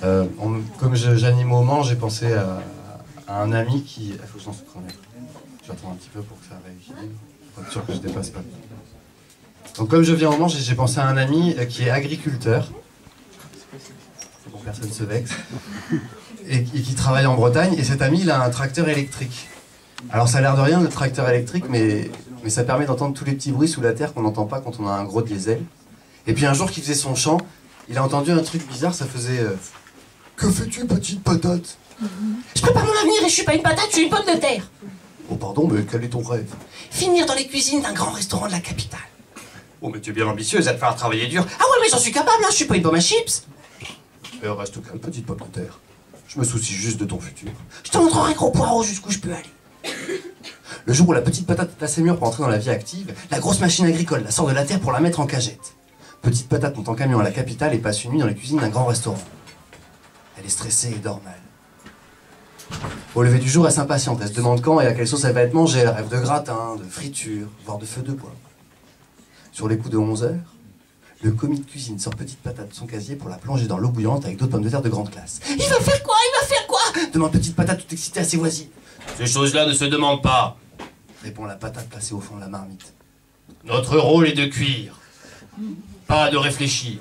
Comme j'anime au Mans, j'ai pensé à un ami qui... Il faut que j'en souffre quand même. Je vais attendre un petit peu pour que ça rééquilibre, pour être sûr que je dépasse pas. Donc comme je viens au Mans, j'ai pensé à un ami qui est agriculteur. C'est pour que personne se vexe. Et qui travaille en Bretagne. Et cet ami, il a un tracteur électrique. Alors ça a l'air de rien le tracteur électrique, mais ça permet d'entendre tous les petits bruits sous la terre qu'on n'entend pas quand on a un gros diesel. Et puis un jour qu'il faisait son chant, il a entendu un truc bizarre, ça faisait que fais-tu, petite patate? Je prépare mon avenir et je suis pas une patate, je suis une pomme de terre. Oh pardon, mais quel est ton rêve? Finir dans les cuisines d'un grand restaurant de la capitale. Oh mais tu es bien ambitieuse, à te faire travailler dur. Ah ouais, mais j'en suis capable, hein, je suis pas une pomme à chips. Reste calme, petite pomme de terre. Je me soucie juste de ton futur. Je te montrerai gros poireau jusqu'où je peux aller. Le jour où la petite patate est assez mûre pour entrer dans la vie active, la grosse machine agricole la sort de la terre pour la mettre en cagette. Petite patate monte en camion à la capitale et passe une nuit dans les cuisines d'un grand restaurant. Elle est stressée et dort mal. Au lever du jour, elle s'impatiente. Elle se demande quand et à quelle sauce elle va être mangée. Elle rêve de gratin, de friture, voire de feu de bois. Sur les coups de 11 heures, le commis de cuisine sort petite patate de son casier pour la plonger dans l'eau bouillante avec d'autres pommes de terre de grande classe. Il va faire quoi? Il va faire quoi? Demande petite patate toute excitée à ses voisines. Ces choses-là ne se demandent pas. Répond la patate placée au fond de la marmite. Notre rôle est de cuire, pas de réfléchir.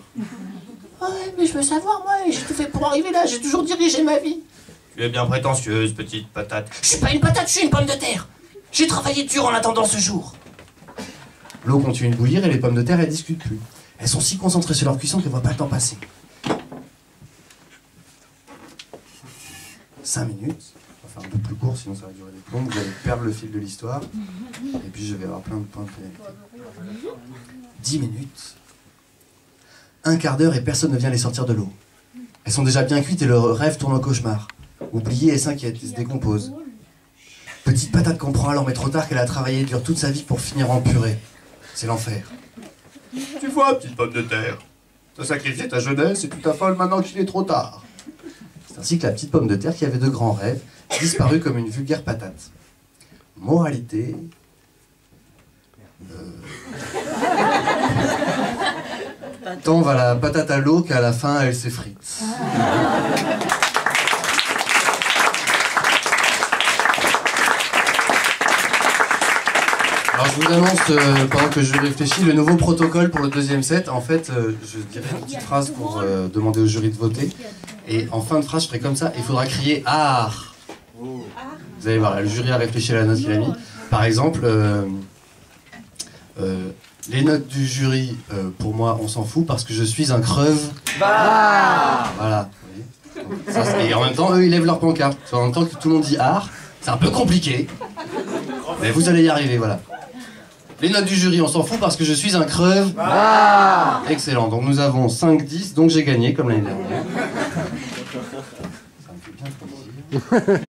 Ouais, mais je veux savoir, moi, j'ai tout fait pour arriver là, j'ai toujours dirigé ma vie. Tu es bien prétentieuse, petite patate. Je suis pas une patate, je suis une pomme de terre. J'ai travaillé dur en attendant ce jour. L'eau continue de bouillir et les pommes de terre, elles discutent plus. Elles sont si concentrées sur leur cuisson qu'elles ne voient pas le temps passer. 5 minutes. On va faire un peu plus court, sinon ça va durer des plombs. Vous allez perdre le fil de l'histoire. Et puis je vais avoir plein de points de pénalité. 10 minutes. Un quart d'heure et personne ne vient les sortir de l'eau. Elles sont déjà bien cuites et leur rêve tourne au cauchemar. Oubliées et s'inquiètent et se décomposent. Petite patate comprend alors, mais trop tard, qu'elle a travaillé dur toute sa vie pour finir en purée. C'est l'enfer. Tu vois, petite pomme de terre, t'as sacrifié ta jeunesse et tu t'affoles maintenant qu'il est trop tard. C'est ainsi que la petite pomme de terre, qui avait de grands rêves, disparut comme une vulgaire patate. Moralité... Tant va la patate à l'eau qu'à la fin, elle s'effrite. Alors je vous annonce, pendant que je réfléchis, le nouveau protocole pour le deuxième set. En fait, je dirai une petite phrase pour demander au jury de voter. Et en fin de phrase, je ferai comme ça. Il faudra crier « Art ». Vous allez voir, le jury a réfléchi à la note qu'il a mis. Par exemple, les notes du jury, pour moi, on s'en fout parce que je suis un creuve. Voilà. Ça, et en même temps, eux, ils lèvent leur pancarte. En même temps que tout le monde dit « Art », c'est un peu compliqué. Mais vous allez y arriver, voilà. Les notes du jury, on s'en fout parce que je suis un creuve. Excellent, donc nous avons 5-10, donc j'ai gagné comme l'année dernière. Ça me fait bien plaisir.